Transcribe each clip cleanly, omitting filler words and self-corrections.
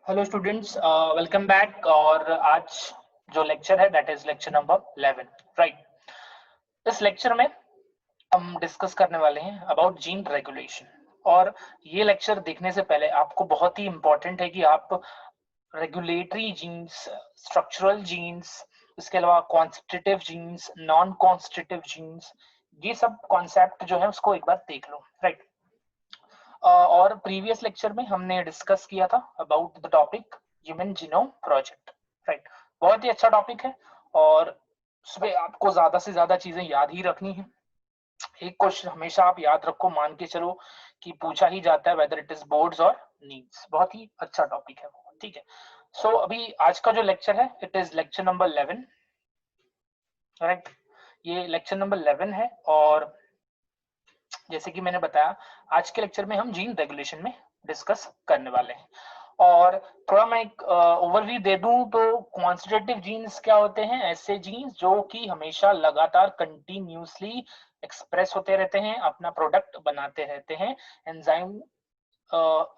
Hello students, welcome back. और आज जो लेक्चर है that is lecture number 11, right. इस लेक्चर में हम डिस्कस करने वाले हैं अबाउट जीन रेगुलेशन। और ये लेक्चर देखने से पहले आपको बहुत ही इंपॉर्टेंट है कि आप रेगुलेटरी जीन्स, स्ट्रक्चरल जीन्स, इसके अलावा constitutive genes, non constitutive genes, ये सब कॉन्सेप्ट जो है उसको एक बार देख लो, राइट। और प्रीवियस लेक्चर में हमने डिस्कस किया था about the topic human genome project, right. बहुत ही अच्छा टॉपिक है और उसमें आपको ज्यादा से ज्यादा चीजें याद ही रखनी है। एक क्वेश्चन हमेशा आप याद रखो, मान के चलो कि पूछा ही जाता है वेदर इट इज बोर्ड्स और नीड्स। बहुत ही अच्छा टॉपिक है वो, ठीक है। सो अभी आज का जो लेक्चर है it is lecture number 11, right. ये लेक्चर नंबर 11 है और जैसे कि मैंने बताया आज के लेक्चर में हम जीन रेगुलेशन में डिस्कस करने वाले हैं। और थोड़ा मैं एक ओवरव्यू दे दूं तो क्वांटिटेटिव जीन्स क्या होते हैं? ऐसे जीन्स जो कि हमेशा लगातार कंटिन्यूसली एक्सप्रेस होते रहते हैं, अपना प्रोडक्ट बनाते रहते हैं। एंजाइम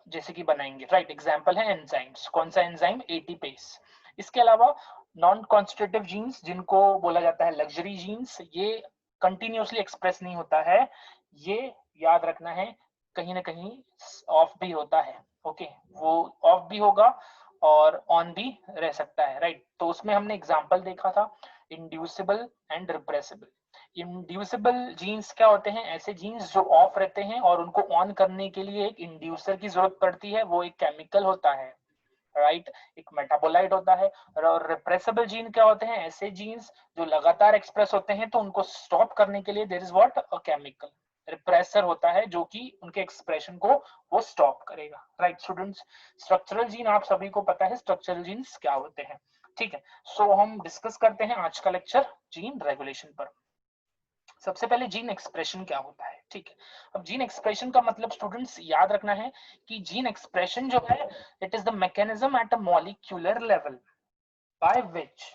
जैसे कि बनाएंगे, राइट। एग्जांपल है एंजाइम्स। कौन सा एंजाइम? एटीपेस। इसके अलावा नॉन कॉन्स्टिट्यूटिव जीन्स जिनको बोला जाता है लग्जरी जीन्स, ये कंटिन्यूसली एक्सप्रेस नहीं होता है, ये याद रखना है, कहीं ना कहीं ऑफ भी होता है। ओके, वो ऑफ भी होगा और ऑन भी रह सकता है, राइट। तो उसमें हमने एग्जांपल देखा था inducible and repressible. Inducible genes क्या होते हैं? ऐसे जीन्स जो ऑफ रहते हैं और उनको ऑन करने के लिए एक इंड्यूसर की जरूरत पड़ती है, वो एक केमिकल होता है, राइट, एक मेटाबोलाइट होता है। और रिप्रेसिबल जीन क्या होते हैं? ऐसे जीन्स जो लगातार एक्सप्रेस होते हैं तो उनको स्टॉप करने के लिए there is what, a chemical repressor होता है जो कि उनके एक्सप्रेशन को वो स्टॉप करेगा, राइट स्टूडेंट्स। स्ट्रक्चरल जीन आप सभी को पता है स्ट्रक्चरल जीन्स क्या होते हैं, ठीक है। सो हम डिस्कस करते हैं आज का लेक्चर जीन रेगुलेशन पर। सबसे पहले जीन एक्सप्रेशन क्या होता है, ठीक है। अब जीन एक्सप्रेशन का मतलब स्टूडेंट्स याद रखना है कि जीन एक्सप्रेशन जो है it is the mechanism at a molecular level by which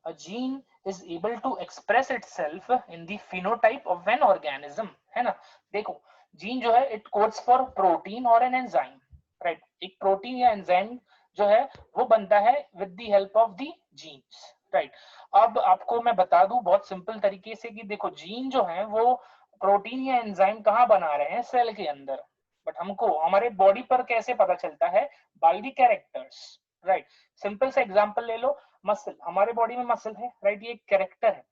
a gene is able to express itself in the phenotype of an organism, है ना। देखो, जीन जो है इट कोड्स फॉर प्रोटीन और एन एंजाइम, राइट। एक प्रोटीन या enzyme जो है वो बनता है with the help of the genes, right. अब आपको मैं बता दूं बहुत सिंपल तरीके से कि देखो, जीन जो है वो प्रोटीन या एंजाइम कहाँ बना रहे हैं? सेल के अंदर। बट हमको हमारे बॉडी पर कैसे पता चलता है? By the characters, right. Simple सा एग्जांपल ले लो, मसल। हमारे बॉडी में मसल है, राइट, ये एक कैरेक्टर है।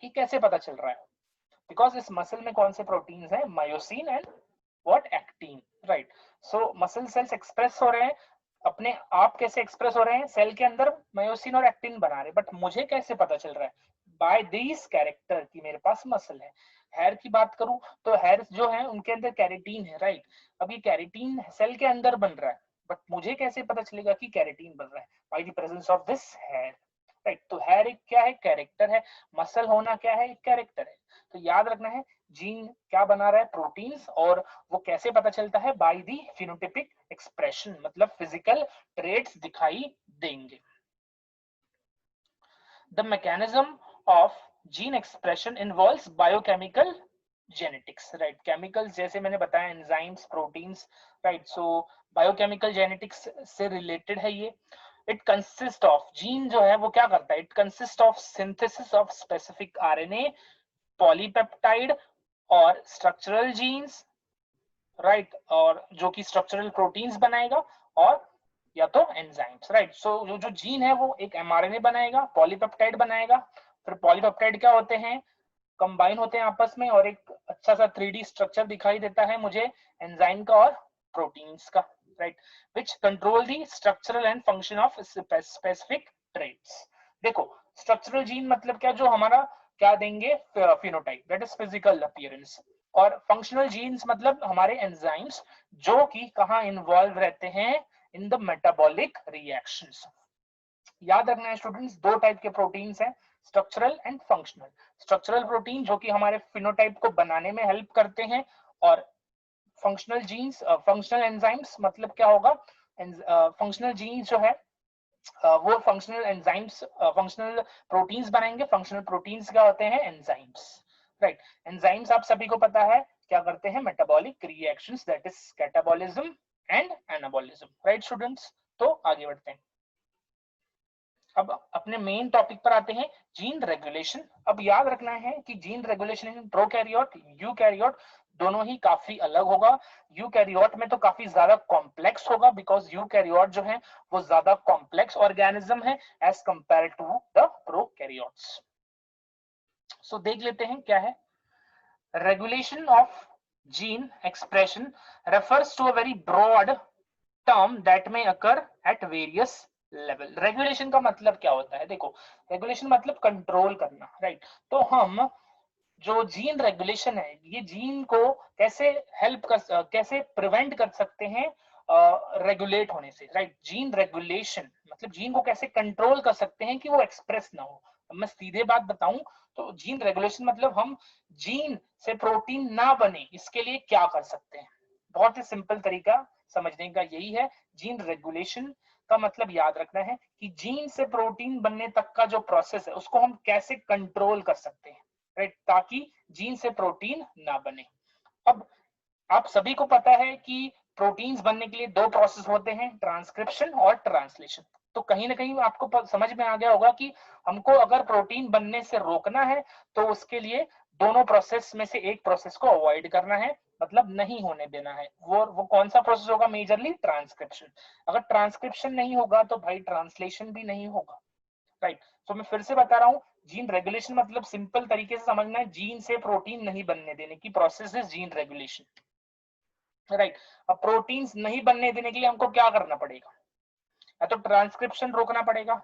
ये कैसे पता चल रहा है? बिकॉज इस मसल में कौन से प्रोटीन्स हैं? Myosin and what, actin, right. So muscle cells express हो रहे हैं, अपने आप कैसे एक्सप्रेस हो रहे हैं? सेल के अंदर मायोसिन और एक्टिन बना रहे हैं। बट मुझे कैसे पता चल रहा है? बाय दिस कैरेक्टर कि मेरे पास मसल है। हेयर की बात करूं तो हेयर जो है उनके अंदर कैरेटीन है, राइट। अब ये कैरेटीन सेल के अंदर बन रहा है, बट मुझे कैसे पता चलेगा कि कैरेटीन बन रहा है? By the presence of this hair, right. तो हेयर एक क्या है? कैरेक्टर है। मसल होना क्या है? एक कैरेक्टर है। तो याद रखना है जीन क्या बना रहा है? प्रोटीन्स। और वो कैसे पता चलता है? बाय दी फिनोटिपिक एक्सप्रेशन, मतलब फिजिकल ट्रेट्स दिखाई देंगे। The mechanism of gene expression involves biochemical genetics, right. Chemicals जैसे मैंने बताया एंजाइम्स, प्रोटीन्स, राइट। सो बायोकेमिकल जेनेटिक्स से रिलेटेड है ये। इट कंसिस्ट ऑफ, जीन जो है वो क्या करता है? It consist of synthesis of specific RNA, polypeptide और स्ट्रक्चरल जीन्स, राइट। और जो कि स्ट्रक्चरल प्रोटीन्स बनाएगा और या तो एंजाइम्स, राइट। सो जो जीन है वो एक एमआरएनए बनाएगा, पॉलीपेप्टाइड बनाएगा। फिर पॉलीपेप्टाइड क्या होते हैं? कंबाइन होते हैं आपस में और एक अच्छा सा 3D स्ट्रक्चर दिखाई देता है मुझे एंजाइम का और प्रोटीन्स का, right, which control the structural and function of specific traits. देखो, स्ट्रक्चरल जीन मतलब क्या? जो हमारा क्या देंगे? Phenotype, that is physical appearance. और फंक्शनल जीन्स मतलब हमारे एंजाइम्स जो कि कहाँ इन्वॉल्व रहते हैं? In the metabolic reactions. याद रखना है स्टूडेंट्स, दो टाइप के प्रोटीन्स हैं, structural and functional. Structural protein जो कि हमारे फिनोटाइप को बनाने में हेल्प करते हैं, और फंक्शनल जीन्स, फंक्शनल एंजाइम्स मतलब क्या होगा? फंक्शनल जीन्स जो है वो फंक्शनल एंजाइम्स, फंक्शनल प्रोटीन्स बनाएंगे। फंक्शनल प्रोटीन्स क्या होते हैं? Enzymes, right. एंजाइम्स आप सभी को पता है क्या करते हैं? Metabolic reactions, that is catabolism and anabolism, right students. तो आगे बढ़ते हैं, अब अपने मेन टॉपिक पर आते हैं, जीन रेगुलेशन। अब याद रखना है कि gene regulation in prokaryote, eukaryote दोनों ही काफी अलग होगा। यूकैरियोट में तो काफी ज्यादा कॉम्प्लेक्स होगा, बिकॉज यूकैरियोट जो है वो ज्यादा कॉम्प्लेक्स ऑर्गेनिज्म है as compared to the prokaryotes. So देख लेते हैं क्या है। Regulation of gene expression refers to a very broad term that may occur at various level. Regulation का मतलब क्या होता है, देखो रेगुलेशन मतलब कंट्रोल करना, राइट। तो हम जो जीन रेगुलेशन है, ये जीन को कैसे हेल्प कर, कैसे प्रिवेंट कर सकते हैं रेगुलेट होने से, राइट। जीन रेगुलेशन मतलब जीन को कैसे कंट्रोल कर सकते हैं कि वो एक्सप्रेस ना हो। अब मैं सीधे बात बताऊं तो जीन रेगुलेशन मतलब हम जीन से प्रोटीन ना बने इसके लिए क्या कर सकते हैं। बहुत ही सिंपल तरीका समझने का यही है। जीन रेगुलेशन का मतलब याद रखना है कि जीन से प्रोटीन बनने तक का जो प्रोसेस है उसको हम कैसे कंट्रोल कर सकते हैं, राइट, ताकि जीन से प्रोटीन ना बने। अब आप सभी को पता है कि प्रोटीन्स बनने के लिए दो प्रोसेस होते हैं, ट्रांसक्रिप्शन और ट्रांसलेशन। तो कहीं ना कहीं आपको समझ में आ गया होगा कि हमको अगर प्रोटीन बनने से रोकना है तो उसके लिए दोनों प्रोसेस में से एक प्रोसेस को अवॉइड करना है, मतलब नहीं होने देना है। वो कौन सा प्रोसेस होगा, मेजरली ट्रांसक्रिप्शन। अगर ट्रांसक्रिप्शन नहीं होगा तो भाई ट्रांसलेशन भी नहीं होगा, राइट। तो मैं फिर से बता रहा हूँ, जीन रेगुलेशन मतलब सिंपल तरीके से समझना है, जीन से प्रोटीन नहीं बनने देने की process is gene regulation, right. अब प्रोटीन्स नहीं बनने देने के लिए हमको क्या करना पड़ेगा, या तो ट्रांसक्रिप्शन रोकना पड़ेगा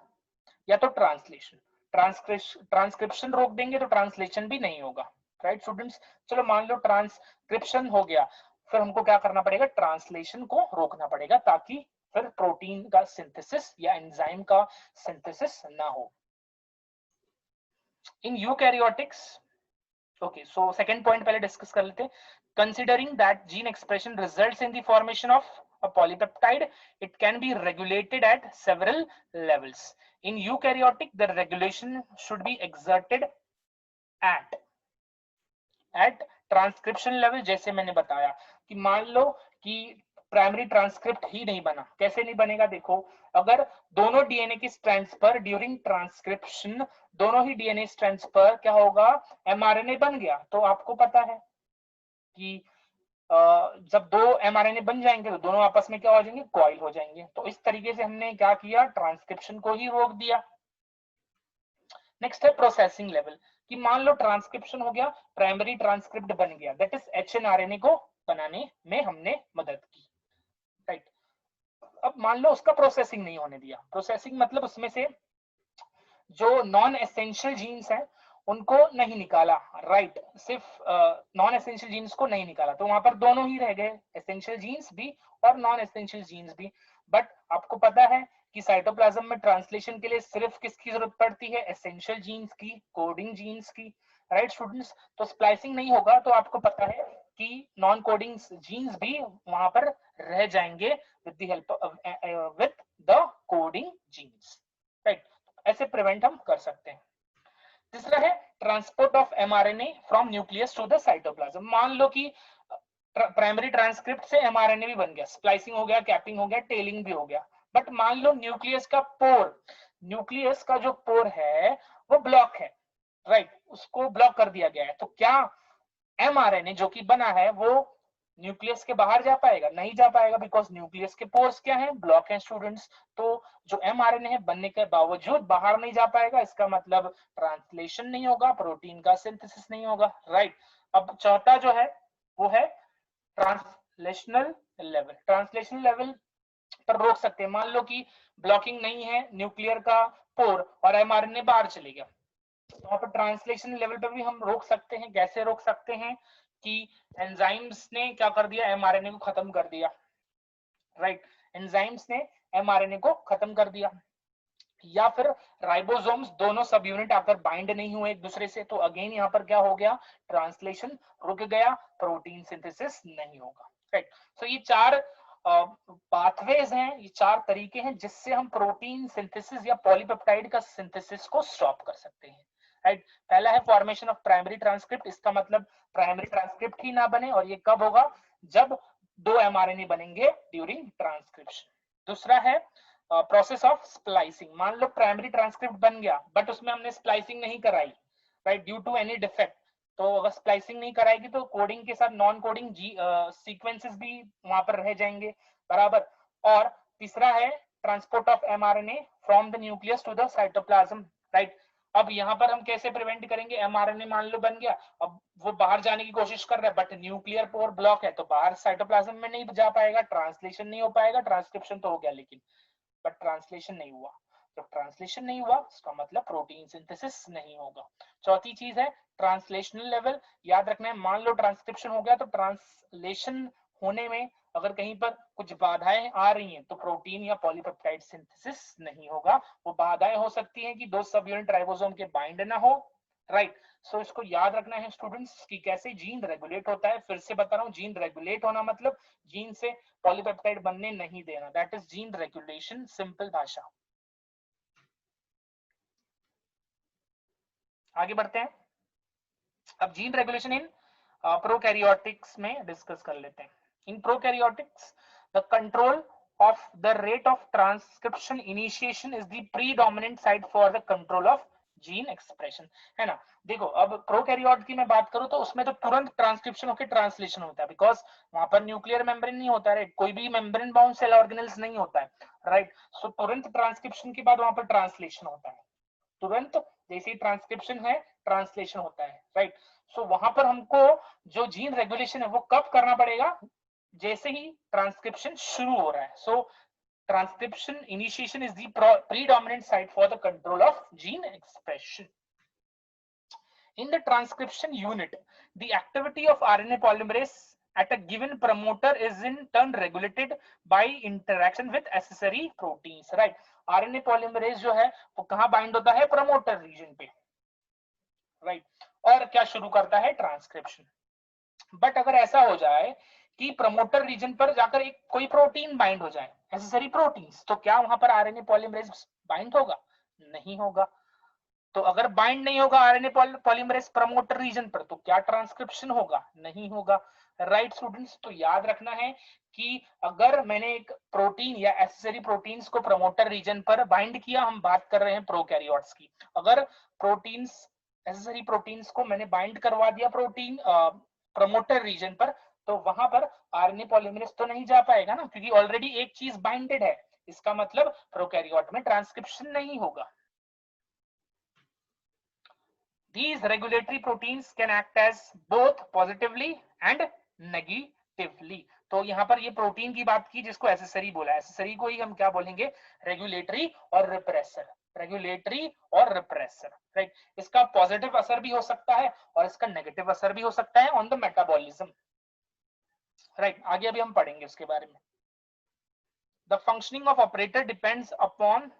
या तो ट्रांसलेशन। ट्रांसक्रिप्शन रोक देंगे तो ट्रांसलेशन भी नहीं होगा, राइट स्टूडेंट्स। चलो मान लो ट्रांसक्रिप्शन हो गया, फिर हमको क्या करना पड़ेगा, ट्रांसलेशन को रोकना पड़ेगा ताकि फिर प्रोटीन का सिंथेसिस या एंजाइम का सिंथेसिस ना हो। In eukaryotics, okay, so second point पहले डिस्कस कर लेते हैं। Considering that gene expression results in the formation of a polypeptide, it can be regulated at several levels. In eukaryotic, the regulation should be exerted at transcription level. जैसे मैंने बताया कि मान लो कि प्राइमरी ट्रांसक्रिप्ट ही नहीं बना, कैसे नहीं बनेगा, देखो अगर दोनों डीएनए की स्ट्रैंड्स पर ड्यूरिंग ट्रांसक्रिप्शन दोनों ही डीएनए स्ट्रैंड्स पर क्या होगा, एमआरएनए बन गया, तो आपको पता है कि जब दो एमआरएनए बन जाएंगे तो दोनों आपस में क्या हो जाएंगे, कॉइल हो जाएंगे। तो इस तरीके से हमने क्या किया, ट्रांसक्रिप्शन को ही रोक दिया। नेक्स्ट है प्रोसेसिंग लेवल, कि मान लो ट्रांसक्रिप्शन हो गया, प्राइमरी ट्रांसक्रिप्ट बन गया, दैट इज एचएनआरएनए को बनाने में हमने मदद की, राइट। अब मान लो उसका प्रोसेसिंग नहीं होने दिया। प्रोसेसिंग मतलब उसमें से जो नॉन एसेंशियल जीन्स हैं उनको नहीं निकाला, राइट, सिर्फ नॉन एसेंशियल जीन्स को नहीं निकाला, तो वहां पर दोनों ही रह गए, एसेंशियल जीन्स भी और नॉन एसेंशियल जीन्स भी। बट आपको पता है कि साइटोप्लाज्म में ट्रांसलेशन के लिए सिर्फ किसकी जरूरत पड़ती है, एसेंशियल जीन्स की, कोडिंग जीन्स की, राइट स्टूडेंट्स। तो स्प्लाइसिंग नहीं होगा तो आपको पता है कि नॉन कोडिंग जीन्स भी वहां पर रह जाएंगे with the help with the coding genes, right. ऐसे प्रिवेंट हम कर सकते हैं। तीसरा है transport of mRNA from nucleus to the cytoplasm. मान लो कि प्राइमरी ट्रांसक्रिप्ट से एमआरएनए भी बन गया, स्प्लाइसिंग हो गया, कैपिंग हो गया, टेलिंग भी हो गया, बट मान लो न्यूक्लियस का पोर, न्यूक्लियस का जो पोर है वो ब्लॉक है, राइट, उसको ब्लॉक कर दिया गया है, तो क्या एमआरएनए जो कि बना है वो न्यूक्लियस के बाहर जा पाएगा, नहीं जा पाएगा, बिकॉज न्यूक्लियस के पोर्स क्या है, ब्लॉक है स्टूडेंट्स। तो जो एमआरएनए है बनने के बावजूद बाहर नहीं जा पाएगा, इसका मतलब ट्रांसलेशन नहीं होगा, प्रोटीन का सिंथेसिस नहीं होगा, राइट। अब चौथा जो है वो है ट्रांसलेशनल लेवल। ट्रांसलेशनल लेवल पर रोक सकते हैं, मान लो कि ब्लॉकिंग नहीं है न्यूक्लियर का पोर और एमआरएनए बाहर चले गया, वहां पर ट्रांसलेशन लेवल पर भी हम रोक सकते हैं। कैसे रोक सकते हैं कि एंजाइम्स ने क्या कर दिया, एमआरएनए को खत्म कर दिया, राइट, एंजाइम्स ने एमआरएनए को खत्म कर दिया, या फिर राइबोसोम्स दोनों सब यूनिट आकर बाइंड नहीं हुए एक दूसरे से, तो अगेन यहाँ पर क्या हो गया, ट्रांसलेशन रुक गया, प्रोटीन सिंथेसिस नहीं होगा, राइट। तो ये चार पाथवेज हैं, ये चार तरीके हैं जिससे हम प्रोटीन सिंथेसिस या पॉलीपेप्टाइड का सिंथेसिस को स्टॉप कर सकते हैं, राइट। पहला है फॉर्मेशन ऑफ प्राइमरी ट्रांसक्रिप्ट, इसका मतलब प्राइमरी ट्रांसक्रिप्ट ही ना बने, और ये कब होगा, जब दो एमआरएनए बनेंगे ड्यूरिंग ट्रांसक्रिप्शन, दूसरा है प्रोसेस ऑफ स्प्लाइसिंग। मान लो प्राइमरी ट्रांसक्रिप्ट बन गया बट उसमें हमने स्प्लाइसिंग नहीं कराई, right, due to any defect. तो अगर स्प्लाइसिंग नहीं कराएगी तो कोडिंग के साथ नॉन कोडिंग सीक्वेंसेस भी वहां पर रह जाएंगे, बराबर। और तीसरा है transport of mRNA from the nucleus to the cytoplasm, right. अब यहाँ पर हम कैसे प्रिवेंट करेंगे? एमआरएनए मान लो बन गया, अब वो बाहर जाने की कोशिश कर रहा है बट न्यूक्लियर पोर ब्लॉक है, तो बाहर साइटोप्लाज्म में नहीं जा पाएगा, ट्रांसलेशन नहीं हो पाएगा। ट्रांसक्रिप्शन तो हो गया लेकिन बट ट्रांसलेशन नहीं हुआ। जब ट्रांसलेशन नहीं हुआ इसका मतलब प्रोटीन सिंथेसिस नहीं होगा। चौथी चीज है ट्रांसलेशनल लेवल। याद रखना है, मान लो ट्रांसक्रिप्शन हो गया तो ट्रांसलेशन होने में अगर कहीं पर कुछ बाधाएं आ रही हैं तो प्रोटीन या पॉलीपेप्टाइड सिंथेसिस नहीं होगा। वो बाधाएं हो सकती हैं कि दो सब यूनिट राइबोसोम के बाइंड ना हो, राइट। सो इसको याद रखना है स्टूडेंट्स कि कैसे जीन रेगुलेट होता है। फिर से बता रहा हूँ, जीन रेगुलेट होना मतलब जीन से पॉलीपेप्टाइड बनने नहीं देना, that is gene regulation, simple भाषा। आगे बढ़ते हैं, अब जीन रेगुलेशन इन प्रोकैरियोटिक्स में डिस्कस कर लेते हैं। In prokaryotics the control of the rate of transcription initiation is the predominant site for the control of gene expression, है ना। देखो अब प्रोकैरियोट की मैं बात करूं तो उसमें तो तुरंत ट्रांसक्रिप्शन होकर ट्रांसलेशन होता है, बिकॉज वहां पर न्यूक्लियर मेम्ब्रेन नहीं होता है, कोई भी मेम्ब्रेन बाउंड सेल ऑर्गेनल्स नहीं होता है, राइट। सो तुरंत ट्रांसक्रिप्शन के बाद वहां पर ट्रांसलेशन होता है, तुरंत जैसे ट्रांसक्रिप्शन है ट्रांसलेशन होता है, राइट। सो वहां पर हमको जो जीन रेगुलेशन है वो कब करना पड़ेगा? जैसे ही ट्रांसक्रिप्शन शुरू हो रहा है। सो transcription initiation is the predominant site for the control of gene expression. In the transcription unit, the activity of RNA polymerase at a given promoter is in turn regulated by interaction with accessory proteins, right. RNA polymerase जो है वो कहाँ bind होता है? Promoter reason पे, right. और क्या शुरू करता है? ट्रांसक्रिप्शन। बट अगर ऐसा हो जाए कि प्रमोटर रीजन पर जाकर एक कोई प्रोटीन बाइंड हो जाए, नेसेसरी प्रोटीन्स, तो क्या वहां पर आरएनए पॉलीमरेज बाइंड होगा? नहीं होगा। तो अगर बाइंड नहीं होगा आरएनए पॉलीमरेज प्रमोटर रीजन पर तो क्या ट्रांसक्रिप्शन होगा? नहीं होगा, राइट स्टूडेंट्स। तो याद रखना है कि अगर मैंने एक प्रोटीन या एसेसरी प्रोटीन्स को प्रमोटर रीजन पर बाइंड किया, हम बात कर रहे हैं प्रोकैरियोट्स की, अगर प्रोटीन्स एसेसरी प्रोटीन्स को मैंने बाइंड करवा दिया प्रोटीन प्रमोटर रीजन पर, तो वहां पर आरएनए पॉलीमरेज तो नहीं जा पाएगा ना, क्योंकि ऑलरेडी एक चीज बाइंडेड है। इसका मतलब प्रोकैरियोट में ट्रांसक्रिप्शन नहीं होगा। These regulatory proteins can act as both positively and negatively. तो यहाँ पर ये प्रोटीन की बात की जिसको एसेसरी बोला, एसेसरी को ही हम क्या बोलेंगे? रेगुलेटरी और रिप्रेसर, रेगुलेटरी और रिप्रेसर, राइट। इसका पॉजिटिव असर भी हो सकता है और इसका नेगेटिव असर भी हो सकता है ऑन द मेटाबॉलिज्म, राइट। आगे अभी हम पढ़ेंगे उसके बारे में। The functioning of operator depends upon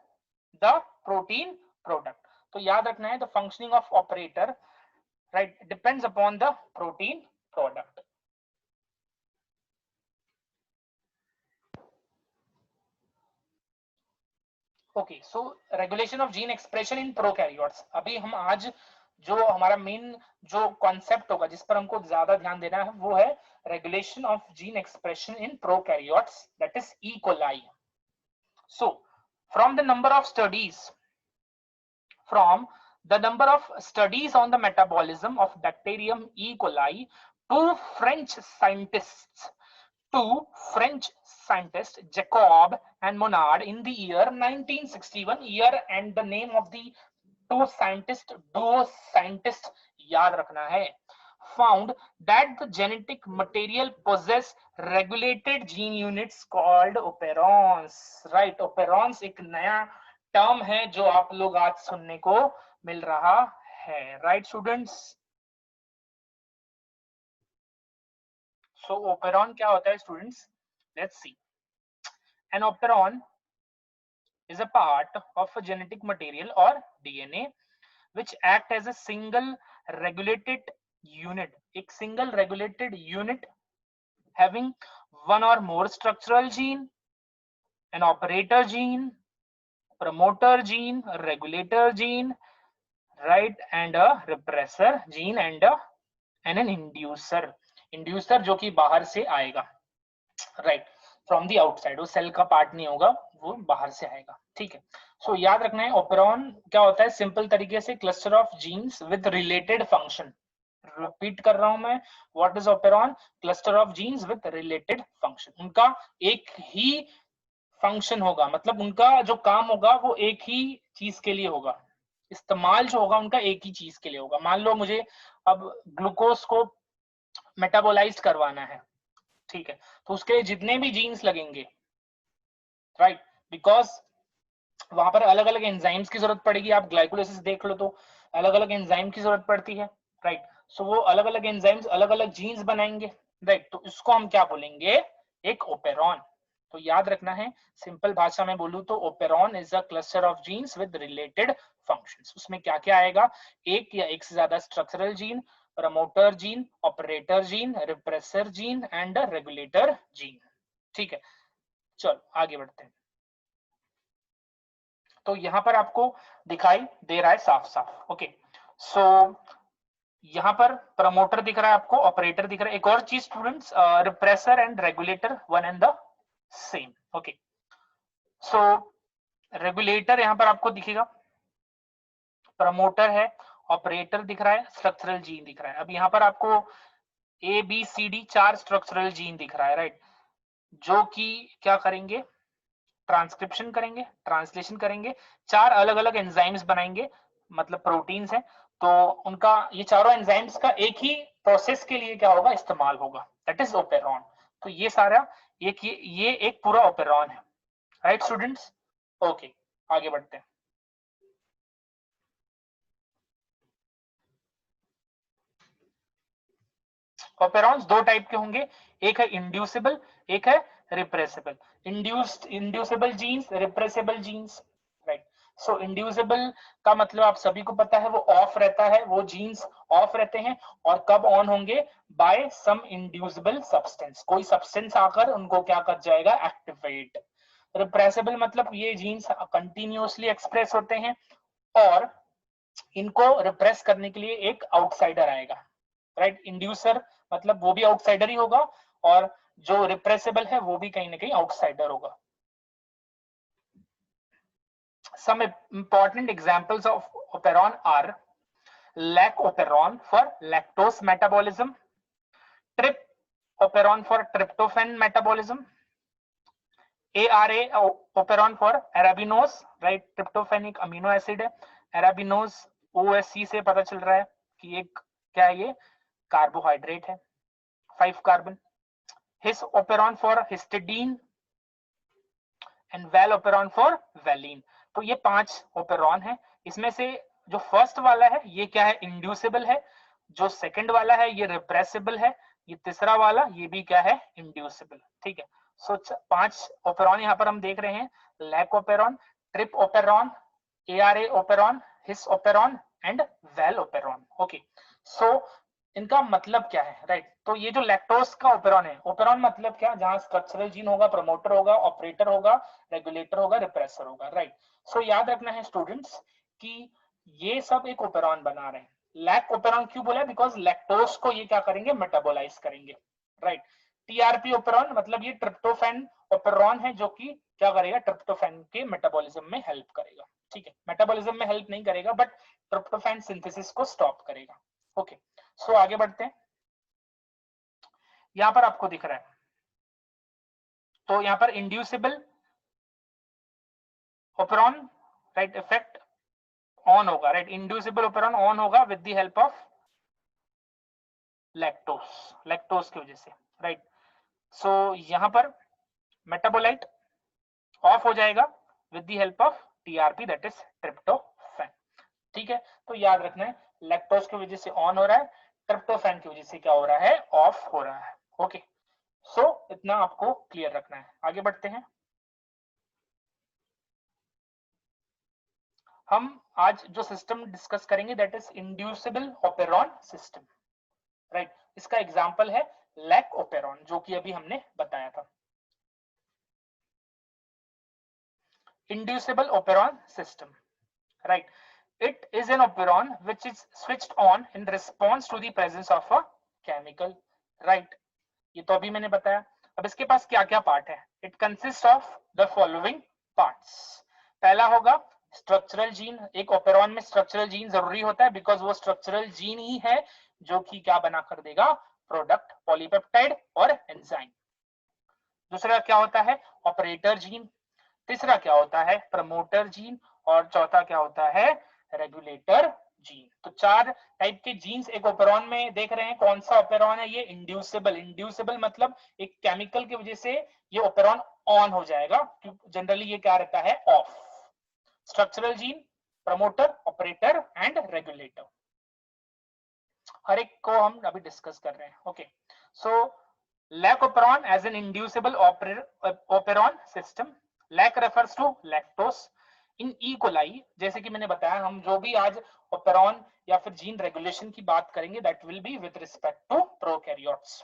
the protein product. तो याद रखना है the functioning of operator, right, depends upon the protein product. Okay, so regulation of gene expression in prokaryotes. अभी हम आज जो हमारा मेन जो कॉन्सेप्ट होगा जिस पर हमको ज्यादा ध्यान देना है वो है regulation of gene expression in prokaryotes, that is E coli. So from the number of studies from the number of studies on the metabolism of bacterium E. coli, two French scientists, Jacob and Monod, in the year 1961, year and the name of the two scientists याद रखना है, found that the genetic material possess regulated gene units called operons, right. operons एक नया term है जो आप लोग आज सुनने को मिल रहा है, राइट स्टूडेंट्स। सो ओपेरॉन क्या होता है students? Let's see. An operon is a part of a genetic material or DNA which act as a single regulated unit, एक single regulated unit having one or more structural gene, an operator gene, promoter gene, a regulator gene, right, and a repressor gene and an inducer जो कि बाहर से आएगा, right. From the outside, वो cell का part नहीं होगा, वो बाहर से आएगा, ठीक है। सो याद रखना है ओपेरॉन क्या होता है, सिंपल तरीके से cluster of genes with related function. Repeat कर रहा हूं मैं, what is operon, cluster of genes with related function. उनका एक ही फंक्शन होगा, मतलब उनका जो काम होगा वो एक ही चीज के लिए होगा, इस्तेमाल जो होगा उनका एक ही चीज के लिए होगा। मान लो मुझे अब ग्लूकोज को मेटाबोलाइज करवाना है, ठीक है, तो उसके लिए जितने भी जीन्स लगेंगे, राइट, बिकॉज वहां पर अलग अलग एंजाइम्स की जरूरत पड़ेगी। आप ग्लाइकोलाइसिस देख लो तो अलग अलग एंजाइम की जरूरत पड़ती है, राइट। सो वो अलग अलग एंजाइम्स अलग अलग जीन्स बनाएंगे, राइट। तो इसको हम क्या बोलेंगे, एक ओपेरॉन। तो याद रखना है, सिंपल भाषा में बोलूं तो operon is a cluster of genes with related functions. उसमें क्या क्या आएगा, एक या एक से ज्यादा structural gene, promoter gene, operator gene, repressor gene and regulator gene, ठीक है। चलो आगे बढ़ते हैं। तो यहां पर आपको दिखाई दे रहा है साफ साफ, ओके। सो यहां पर प्रमोटर दिख रहा है आपको, ऑपरेटर दिख रहा है। एक और चीज students, repressor and regulator one and the same, okay. So regulator यहां पर आपको दिखेगा, प्रमोटर है, ऑपरेटर दिख रहा है, स्ट्रक्चरल जीन दिख रहा है। अब यहां पर आपको A B C D 4 structural gene दिख रहा है, राइट, जो कि क्या करेंगे, ट्रांसक्रिप्शन करेंगे, ट्रांसलेशन करेंगे, 4 अलग अलग एंजाइम्स बनाएंगे, मतलब प्रोटीन्स हैं। तो उनका ये चारों एंजाइम्स का एक ही प्रोसेस के लिए क्या होगा, इस्तेमाल होगा, दैट इज ओपेरॉन। तो ये सारा ये एक पूरा ओपेरॉन है, राइट स्टूडेंट्स, ओके। आगे बढ़ते हैं। ओपेरॉन्स दो टाइप के होंगे, एक है इंड्यूसिबल, एक है repressible. Inducible genes, repressible genes, right. So inducible का मतलब आप सभी को पता है, वो ऑफ रहता है, वो जीन्स ऑफ रहते हैं। और कब ऑन होंगे, बाय सम इंड्यूसिबल सब्सटेंस, कोई सब्सटेंस आकर उनको क्या कर जाएगा, एक्टिवेट। रिप्रेसिबल मतलब ये जीन्स कंटिन्यूअसली एक्सप्रेस होते हैं और इनको रिप्रेस करने के लिए एक आउटसाइडर आएगा, राइट। इंड्यूसर मतलब वो भी आउटसाइडर ही होगा और जो रिप्रेसेबल है वो भी कहीं ना कहीं आउटसाइडर होगा। Some important examples of operon are lac operon for lactose metabolism, trip operon for tryptophan metabolism, ARA operon for arabinose, right, tryptophan एक अमीनो एसिड है, arabinose OSC से पता चल रहा है कि एक क्या है, ये कार्बोहाइड्रेट है, 5 carbon. His operon for histidine and well operon for valine. तो ये 5 ओपेरॉन है। इसमें से जो फर्स्ट वाला है ये क्या है, इंड्यूसिबल है। जो सेकंड वाला है ये रिप्रेसिबल है। ये तीसरा वाला ये भी क्या है, इंड्यूसिबल, ठीक है। सो 5 ओपेरॉन यहाँ पर हम देख रहे हैं, lac operon, trp operon, ARA operon, his operon and well operon, okay. So इनका मतलब क्या है, राइट। तो ये जो लैक्टोज का ओपेरॉन है, ओपेरॉन मतलब क्या, जहां स्ट्रक्चरल जीन होगा, प्रमोटर होगा, ऑपरेटर होगा, रेगुलेटर होगा, रिप्रेसर होगा, राइट। सो याद रखना है स्टूडेंट्स कि ये सब एक ओपेरॉन बना रहे हैं। लैक ओपेरॉन क्यों बोला, बिकॉज लैक्टोज को ये क्या करेंगे, मेटाबोलाइज करेंगे, राइट। टीआरपी ओपेरॉन मतलब ये ट्रिप्टोफैन ओपेरॉन है जो कि क्या करेगा, ट्रिप्टोफैन के मेटाबॉलिज्म में हेल्प करेगा, ठीक है। मेटाबॉलिज्म में हेल्प नहीं करेगा बट ट्रिप्टोफैन सिंथेसिस को स्टॉप करेगा, ओके। सो आगे बढ़ते हैं। यहां पर आपको दिख रहा है, तो यहां पर inducible operon, right, effect on होगा, राइट। इंड्यूसिबल ओपेरॉन ऑन होगा with the help of lactose की वजह से, राइट। सो यहां पर मेटाबोलाइट ऑफ हो जाएगा with the help of TRP, that is tryptophan, ठीक है। तो याद रखना है, लैक्टोज की वजह से ऑन हो रहा है, ट्रिप्टोफैन की वजह से क्या हो रहा है, ऑफ हो रहा है, ओके। सो इतना आपको क्लियर रखना है। आगे बढ़ते हैं। हम आज जो सिस्टम डिस्कस करेंगे that is inducible operon system, right. इसका एग्जांपल है लैक ओपेरॉन जो कि अभी हमने बताया था। Inducible operon system, right, it is an operon which is switched on in response to the presence of a chemical, right। ये तो अभी मैंने बताया। अब इसके पास क्या क्या पार्ट है? It consist of the following parts. पहला होगा स्ट्रक्चरल जीन। एक ओपेरॉन में स्ट्रक्चरल जीन जरूरी होता है बिकॉज वो स्ट्रक्चरल जीन ही है जो कि क्या बना कर देगा? प्रोडक्ट, पॉलीपेप्टाइड और एंजाइम। दूसरा क्या होता है? Operator gene. तीसरा क्या होता है? Promoter gene. और चौथा क्या होता है? Regulator gene. तो 4 टाइप के जीन्स एक ओपेरॉन में देख रहे हैं। कौन सा ओपेरॉन है ये? इंड्यूसिबल। इंड्यूसिबल मतलब एक केमिकल की वजह से ये ओपेरॉन ऑन हो जाएगा, जनरली ये क्या रहता है? Off. Structural gene, promoter, operator and regulator, हर एक को हम अभी डिस्कस कर रहे हैं। Okay, so lac operon as an inducible operon system. Lac refers to lactose in E coli. जैसे कि मैंने बताया, हम जो भी आज ओपेरॉन या फिर जीन रेगुलेशन की बात करेंगे that will be with respect to prokaryotes.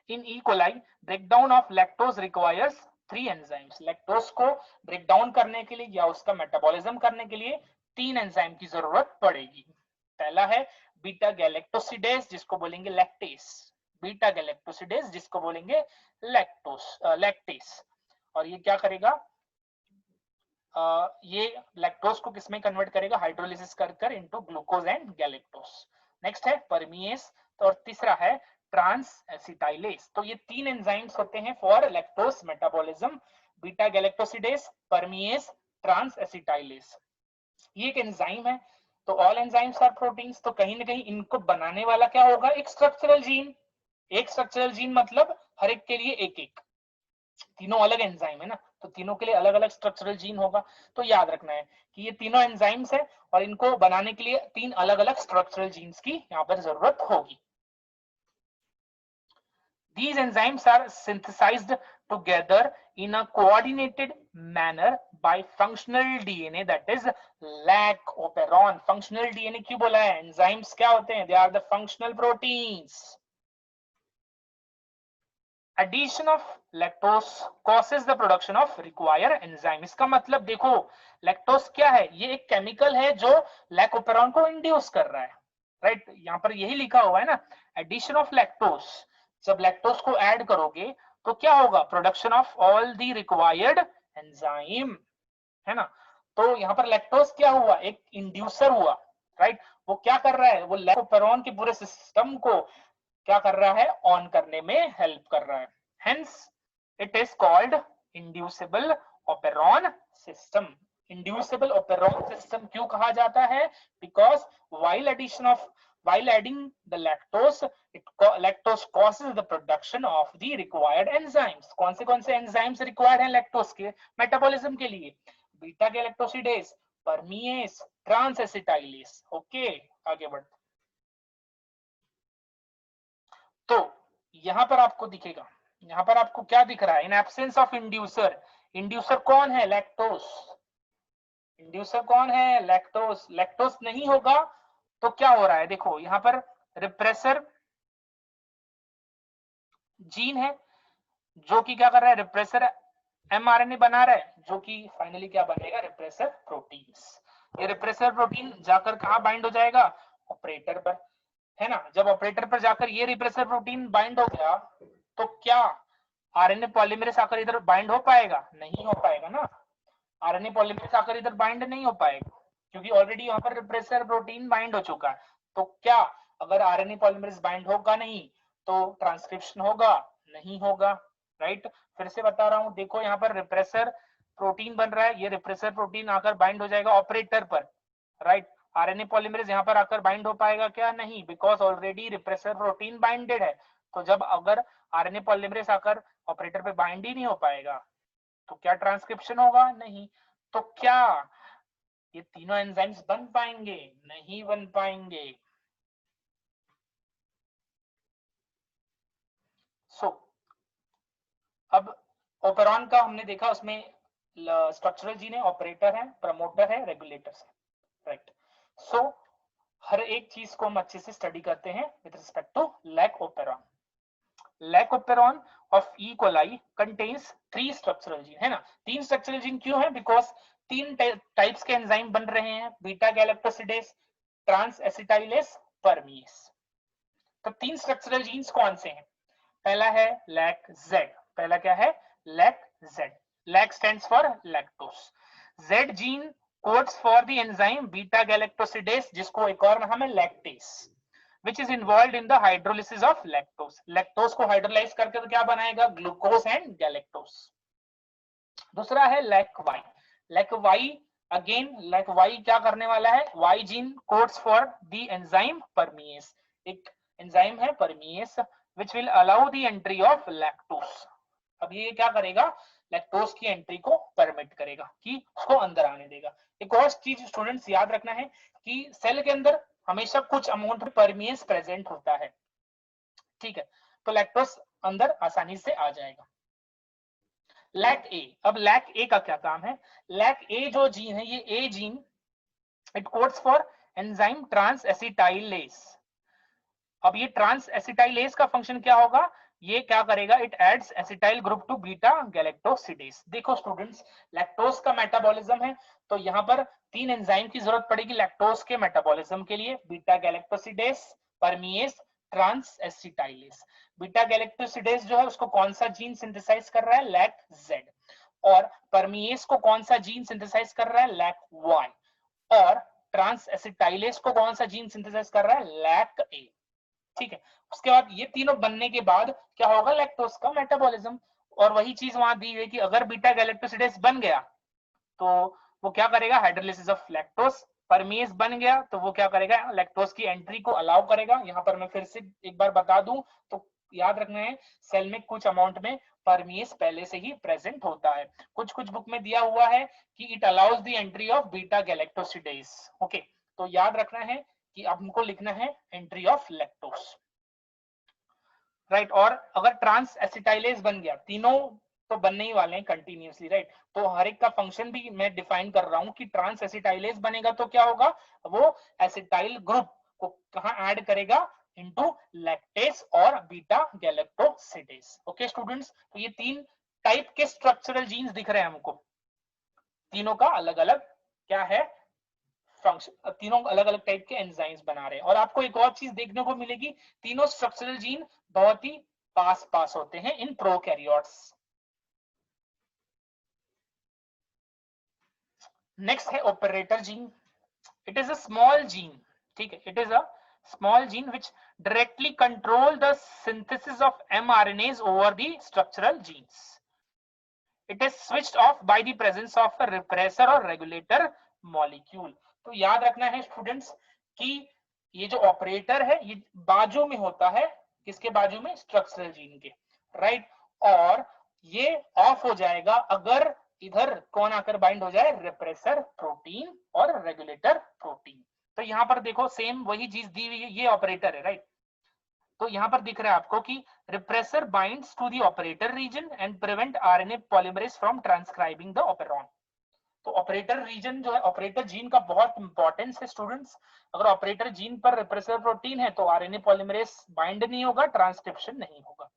In E coli breakdown of lactose requires 3 enzymes. Lactose को ब्रेक डाउन करने के लिए या उसका मेटाबॉलिज्म करने के लिए 3 एंजाइम की जरूरत पड़ेगी। पहला है बीटा गैलेक्टोसिडेज जिसको बोलेंगे लैक्टेस, बीटा गैलेक्टोसिडेज जिसको बोलेंगे लैक्टेस। और ये क्या करेगा? ये लैक्टोज को किसमें कन्वर्ट करेगा? हाइड्रोलिसिस कर into glucose and galactose. Next है परमिएस। तो और तीसरा है ट्रांस एसिटाइलेस। तो ये 3 एंजाइम्स होते हैं for lactose metabolism, beta galactosidase, permease, trans acetylase. ये एक एंजाइम है। तो ऑल एंजाइम्स आर प्रोटीन्स, तो कहीं ना कहीं इनको बनाने वाला क्या होगा? एक स्ट्रक्चरल जीन। एक स्ट्रक्चरल जीन मतलब हर एक के लिए एक एक, तीनों अलग एंजाइम है ना, तो तीनों के लिए अलग अलग स्ट्रक्चरल जीन होगा। तो याद रखना है कि ये तीनों एंजाइम्स है और इनको बनाने के लिए 3 अलग अलग स्ट्रक्चरल जीन्स की यहाँ पर जरूरत होगी। These enzymes are synthesized together in a coordinated manner by functional DNA, that is lac operon. Functional DNA क्यों बोला है? Enzymes क्या होते हैं? They are the functional proteins. Addition of lactose causes the production of required enzyme. इसका मतलब देखो, lactose क्या है? ये एक केमिकल है जो लैक ओपेरॉन को इंड्यूस कर रहा है, राइट? यहाँ पर यही लिखा हुआ है ना, एडिशन ऑफ लैक्टोज। जब लैक्टोज को ऐड करोगे तो क्या होगा? Production of all the required enzyme, है ना? तो यहाँ पर लैक्टोज क्या हुआ? एक इंड्यूसर हुआ, राइट? वो क्या कर रहा है? वो लैक ओपेरॉन के पूरे सिस्टम को क्या कर रहा है? ऑन करने में हेल्प कर रहा है। Hence it is called inducible operon system. Inducible operon system क्यों कहा जाता है? Because while adding the lactose, lactose causes the production of the required enzymes. कौन से enzymes required हैं lactose के मेटाबॉलिज्म के लिए? Beta galactosidase, permease, trans acetylase. Okay, आगे बढ़ते। तो यहां पर आपको दिखेगा, यहां पर आपको क्या दिख रहा है? In absence of inducer, inducer कौन है? लैक्टोज। इंड्यूसर कौन है? लैक्टोज। लैक्टोज नहीं होगा तो क्या हो रहा है? देखो यहां पर रिप्रेसर जीन है जो कि क्या कर रहा है? रिप्रेसर एमआरएनए बना रहा है जो कि फाइनली क्या बनेगा? Repressor proteins. ये रिप्रेसर प्रोटीन जाकर कहां बाइंड हो जाएगा? ऑपरेटर पर, है ना? जब ऑपरेटर पर जाकर ये रिप्रेसर प्रोटीन बाइंड हो गया तो क्या आरएनए पॉलीमरेज आकर इधर बाइंड हो पाएगा? नहीं हो पाएगा ना। आरएनए पॉलीमरेज आकर इधर बाइंड नहीं हो पाएगा क्योंकि ऑलरेडी यहाँ पर रिप्रेसर प्रोटीन बाइंड हो चुका है। तो क्या अगर आरएनए पॉलीमरेज बाइंड होगा नहीं तो ट्रांसक्रिप्शन होगा? नहीं होगा, राइट? फिर से बता रहा हूं, देखो यहाँ पर रिप्रेसर प्रोटीन बन रहा है, ये रिप्रेसर प्रोटीन आकर बाइंड हो जाएगा ऑपरेटर पर, राइट? आरएनए पॉलीमरेज यहाँ पर आकर बाइंड हो पाएगा क्या? नहीं, because already repressor protein binded है। तो जब अगर आरएनए पॉलीमरेज आकर ऑपरेटर पे बाइंड ही नहीं हो पाएगा तो क्या ट्रांसक्रिप्शन होगा? नहीं। तो क्या ये तीनों एंजाइम्स बन पाएंगे? नहीं बन पाएंगे। अब ओपेरॉन का हमने देखा, उसमें स्ट्रक्चरल जीन है, ऑपरेटर है, प्रमोटर है, रेगुलेटर्स है, राइट? सो हर एक चीज को हम अच्छे से स्टडी करते हैं with respect to lac operon. Lac operon of E coli contains 3 structural gene, है ना? 3 स्ट्रक्चरल जीन क्यों है? बिकॉज 3 टाइप्स के एंजाइम बन रहे हैं, बीटा गैलेक्टोसिडेज, ट्रांस एसिटाइलेस, परमिएस। तो 3 स्ट्रक्चरल जीन्स कौन से हैं? पहला है लैक जेड, पहला क्या है lac Z, lac stands for lactose, Z gene codes for the enzyme beta galactosidase जिसको एक और नाम है lactase which is involved in the hydrolysis of lactose, lactose को हाइड्रोलाइज करके तो क्या बनाएगा ग्लूकोज एंड गैलेक्टोस। दूसरा है lac Y, lac Y again lac Y क्या करने वाला है, Y gene codes for the enzyme permease, एक एंजाइम है परमीएस which will allow the entry of lactose, अब ये क्या करेगा लैक्टोज की एंट्री को परमिट करेगा कि उसको अंदर आने देगा। एक और चीज स्टूडेंट्स याद रखना है कि सेल के अंदर हमेशा कुछ अमाउंट में परमीएस प्रेजेंट होता है, ठीक है, तो लैक्टोज अंदर आसानी से आ जाएगा। लैक ए, अब लैक ए का क्या काम है, लैक ए जो जीन है ये A gene it codes for enzyme trans acetylase, अब ये ट्रांस एसिटाइलेज का फंक्शन क्या होगा, ये क्या करेगा it adds acetyl group to beta galactosidase. देखो स्टूडेंट्स लैक्टोज का मेटाबॉलिज्म है तो यहाँ पर तीन एंजाइम की जरूरत पड़ेगी लैक्टोज के मेटाबॉलिज्म के लिए, बीटा गैलेक्टोसिडेस, परमीएस, ट्रांस एसिटाइलेज। बीटा गैलेक्टोसिडेस जो है उसको कौन सा जीन सिंथेसाइज कर रहा है लैक जेड, और परमीएस को कौन सा जीन सिंथेसाइज कर रहा है लैक वाई, और ट्रांस एसिटाइलेज को कौन सा जीन सिंथेसाइज कर रहा है लैक ए, ठीक है। उसके बाद ये तीनों बनने के बाद क्या होगा लैक्टोज का मेटाबॉलिज्म, और वही चीज वहां दी है कि अगर बीटा गैलेक्टोसिडेस बन गया तो वो क्या करेगा हाइड्रोलिसिस ऑफ लैक्टोज, परमीएस बन गया तो वो क्या करेगा लैक्टोज की एंट्री को अलाउ करेगा। यहाँ पर मैं फिर से एक बार बता दूं तो याद रखना है सेल में कुछ अमाउंट में परमीएस पहले से ही प्रेजेंट होता है, कुछ कुछ बुक में दिया हुआ है कि it allows the entry of beta galactosidase, okay, तो याद रखना है कि अब हमको लिखना है एंट्री ऑफ लैक्टोज, राइट। और अगर ट्रांस एसिटाइलेज बन गया, तीनों तो बनने ही वाले हैं कंटिन्यूअसली, राइट, तो हर एक का फंक्शन भी मैं डिफाइन कर रहा हूं कि ट्रांस एसिटाइलेज बनेगा तो क्या होगा, वो एसिटाइल ग्रुप को कहां ऐड करेगा इनटू लैक्टेस और बीटा गैलेक्टोसिडेस। ओके स्टूडेंट्स, तो ये तीन टाइप के स्ट्रक्चरल जीन्स दिख रहे हैं हमको, तीनों का अलग अलग क्या है फंक्शन, तीनों अलग अलग टाइप के एंजाइम्स बना रहे हैं। और आपको एक और चीज देखने को मिलेगी, तीनों स्ट्रक्चरल जीन बहुत ही पास पास होते हैं इन प्रोकैरियोट्स। नेक्स्ट है operator gene, it is a small gene, ठीक है, it is a small gene which directly control the synthesis of mRNAs over the structural jeans, it is switched off bye the presence of a repressor और regulator molecule. तो याद रखना है students कि ये जो ऑपरेटर है ये बाजू में होता है, किसके बाजू में स्ट्रक्चरल जीन के, राइट, और ये ऑफ हो जाएगा अगर इधर कौन आकर बाइंड हो जाए रिप्रेसर प्रोटीन और रेगुलेटर प्रोटीन। तो यहाँ पर देखो सेम वही चीज दी हुई है, ये ऑपरेटर है, राइट, तो यहाँ पर दिख रहा है आपको कि repressor binds to the operator region and prevent RNA polymerase from transcribing the operon. तो ऑपरेटर रीजन जो है, ऑपरेटर जीन का बहुत इंपॉर्टेंस है स्टूडेंट्स, अगर ऑपरेटर जीन पर रिप्रेसर प्रोटीन है तो आरएनए पॉलीमरेज बाइंड नहीं होगा, ट्रांसक्रिप्शन नहीं होगा,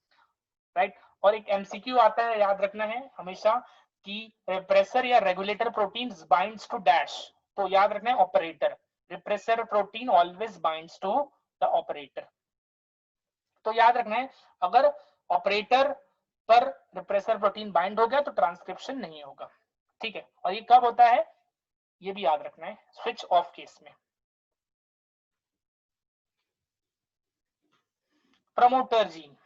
राइट। और एक एमसीक्यू आता है, याद रखना है हमेशा कि रिप्रेसर या regulator proteins binds to dash, तो याद रखना है operator, repressor protein always binds to the operator. तो याद रखना है अगर ऑपरेटर पर रिप्रेसर प्रोटीन बाइंड हो गया तो ट्रांसक्रिप्शन नहीं होगा, ठीक है। और ये कब होता है ये भी याद रखना है स्विच ऑफ केस में। प्रमोटर जीन,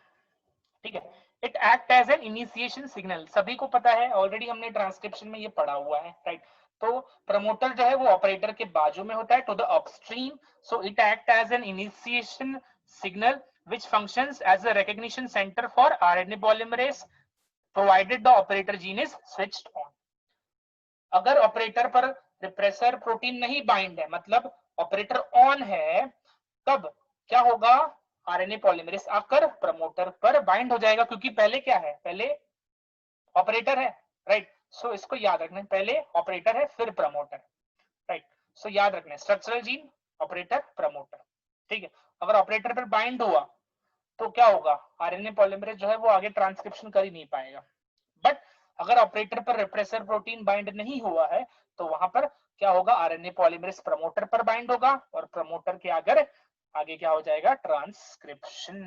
ठीक है, it act as an initiation signal, सभी को पता है ऑलरेडी हमने ट्रांसक्रिप्शन में ये पढ़ा हुआ है, राइट। तो प्रमोटर जो है वो ऑपरेटर के बाजू में होता है to the upstream, so it act as an initiation signal which functions as a recognition center for RNA polymerase provided the operator gene is switched on। अगर ऑपरेटर पर रिप्रेसर प्रोटीन नहीं बाइंड है, मतलब ऑपरेटर ऑन है, तब क्या होगा RNA polymerase आकर प्रमोटर पर बाइंड हो जाएगा, क्योंकि पहले क्या है, पहले ऑपरेटर है, राइट। सो इसको याद रखना है, पहले ऑपरेटर है फिर प्रमोटर, राइट। सो याद रखना है स्ट्रक्चरल जीन ऑपरेटर प्रमोटर, ठीक है। अगर ऑपरेटर पर बाइंड हुआ तो क्या होगा आरएनए पॉलीमरेज जो है वो आगे ट्रांसक्रिप्शन कर ही नहीं पाएगा, बट अगर ऑपरेटर पर रिप्रेसर प्रोटीन बाइंड नहीं हुआ है तो वहां पर क्या होगा आरएनए पॉलीमरेज प्रमोटर पर बाइंड होगा और प्रमोटर के आगे क्या हो जाएगा ट्रांसक्रिप्शन,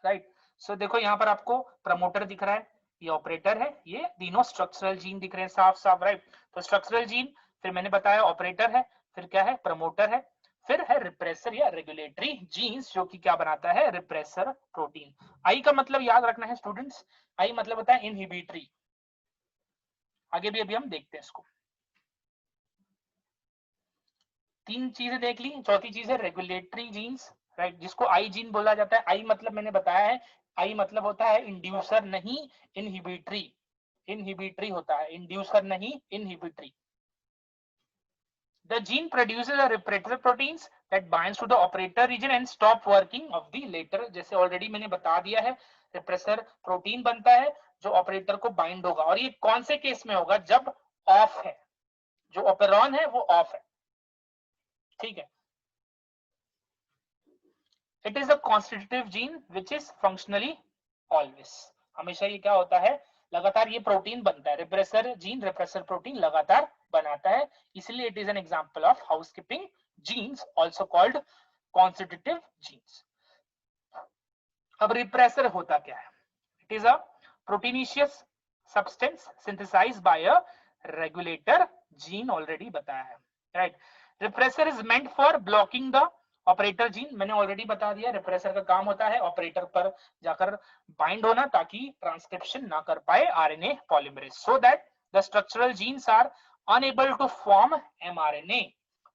राइट। सो देखो यहाँ पर आपको प्रमोटर दिख रहा है, ये ऑपरेटर है, ये तीनों स्ट्रक्चरल जीन दिख रहे हैं साफ साफ, राइट। तो स्ट्रक्चरल जीन, फिर मैंने बताया ऑपरेटर है, फिर क्या है, प्रमोटर है, फिर है रिप्रेसर या रेगुलेटरी जीन्स, जो कि क्या बनाता है, रिप्रेसर प्रोटीन। आई का मतलब याद रखना है स्टूडेंट्स, आई मतलब होता है इनहिबिटरी। आगे भी अभी हम देखते हैं इसको। तीन चीजें देख ली, चौथी चीज है रेगुलेटरी जीन्स, राइट, जिसको आई जीन बोला जाता है। आई मतलब मैंने बताया है, आई मतलब होता है इंड्यूसर नहीं इनहिबिटरी, इनहिबिटरी होता है, इंड्यूसर नहीं inhibitory. The gene produces a repressor proteins that binds to the operator region and stop working of the later। जैसे ऑलरेडी मैंने बता दिया है, रिप्रेसर प्रोटीन बनता है जो ऑपरेटर को बाइंड होगा, और ये कौन से केस में होगा, जब ऑफ है, जो ऑपेरॉन है वो ऑफ है, ठीक है। It is a constitutive gene which is functionally always. हमेशा ये क्या होता है, लगातार ये प्रोटीन बनता है, रिप्रेसर जीन रिप्रेसर प्रोटीन लगातार बनाता है, इसलिए it is an example of housekeeping genes, also called constitutive genes. अब रिप्रेसर होता क्या है, it is a proteinaceous substance synthesized by a regulator gene, already बताया है, right. Repressor is meant for blocking the operator gene, मैंने already बता दिया, repressor का काम होता है ऑपरेटर पर जाकर बाइंड होना ताकि ट्रांसक्रिप्शन ना कर पाए RNA polymerase, so that the structural genes are unable to form mRNA.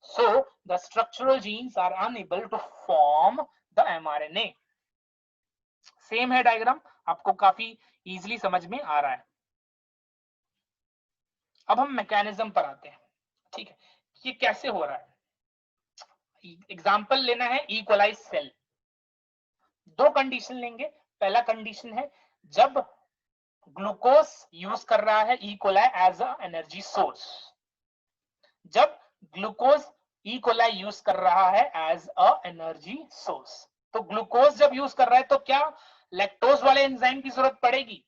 So the structural genes are unable to form the mRNA. Same है डायग्राम, आपको काफी इजीली समझ में आ रहा है। अब हम मैकेनिज्म पर आते हैं, ठीक है, ये कैसे हो रहा है। एग्जांपल लेना है ई कोलाई सेल, दो कंडीशन लेंगे। पहला कंडीशन है जब ग्लूकोज यूज कर रहा है E coli as a energy source, जब ग्लूकोज ई कोलाई यूज कर रहा है एज अ एनर्जी सोर्स। तो ग्लूकोज जब यूज कर रहा है तो क्या लैक्टोज वाले एंजाइम की जरूरत पड़ेगी,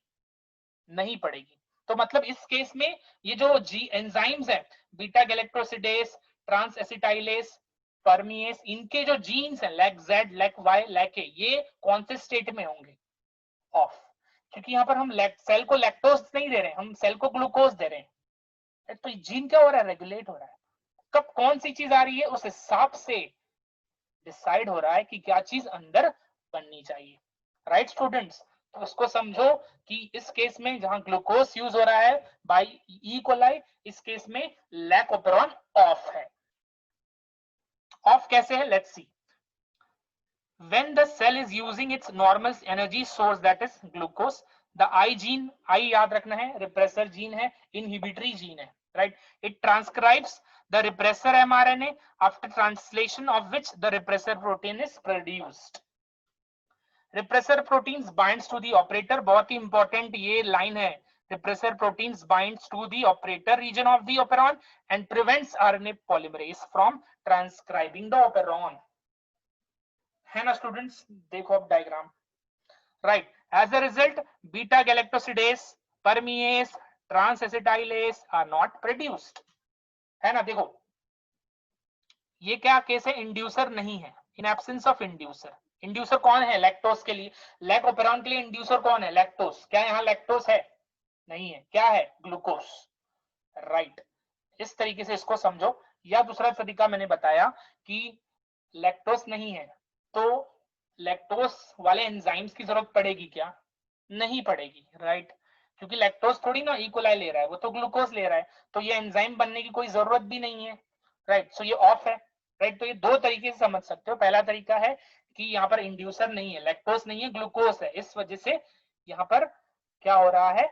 नहीं पड़ेगी। तो मतलब इस केस में ये जो जी एंजाइम्स है, beta galactosidase, trans acetylase, permease, इनके जो जीन्स हैं lac Z lac Y lac A, ये कौन से स्टेट में होंगे, ऑफ, क्योंकि यहाँ पर हम सेल को लैक्टोज नहीं दे रहे हैं, हम सेल को ग्लूकोज दे रहे हैं। तो जीन क्या हो रहा है, रेगुलेट हो रहा है, कब कौन सी चीज आ रही है उस हिसाब से डिसाइड हो रहा है कि क्या चीज अंदर बननी चाहिए, राइट स्टूडेंट्स। तो उसको समझो कि इस केस में जहां ग्लूकोज यूज हो रहा है बाय ई कोलाई, इस केस में लैक ऑपेरॉन ऑफ है। ऑफ कैसे है, let's see. when the cell is using its normal energy source, that is glucose, the I gene, I याद रखना है repressor gene है, inhibitory gene है, right, it transcribes the repressor mRNA, after translation of which the repressor protein is produced. repressor proteins binds to the operator, बहुत ही important ये line है, repressor proteins binds to the operator region of the operon and prevents RNA polymerase from transcribing the operon, है ना students. देखो अब diagram, right, as a result beta galactosidase, permease, trans acetylase are not produced, है ना। देखो ये क्या case है, इंड्यूसर नहीं है, in absence of inducer. Inducer कौन है, लैक्टोज के लिए, लैक ऑपेरॉन के लिए इंड्यूसर कौन है, लैक्टोज। क्या यहाँ लैक्टोज है, नहीं है, क्या है, ग्लूकोज, राइट। इस तरीके से इसको समझो। या दूसरा तरीका मैंने बताया कि लैक्टोज नहीं है तो लैक्टोज वाले एंजाइम्स की जरूरत पड़ेगी क्या, नहीं पड़ेगी, राइट, क्योंकि लैक्टोज थोड़ी ना इकोलाई ले रहा है, वो तो ग्लूकोज ले रहा है, तो ये एंजाइम बनने की कोई जरूरत भी नहीं है, राइट। सो ये ऑफ है, राइट। तो ये दो तरीके से समझ सकते हो। पहला तरीका है कि यहाँ पर इंड्यूसर नहीं है, लैक्टोज नहीं है, ग्लूकोज है, इस वजह से यहाँ पर क्या हो रहा है,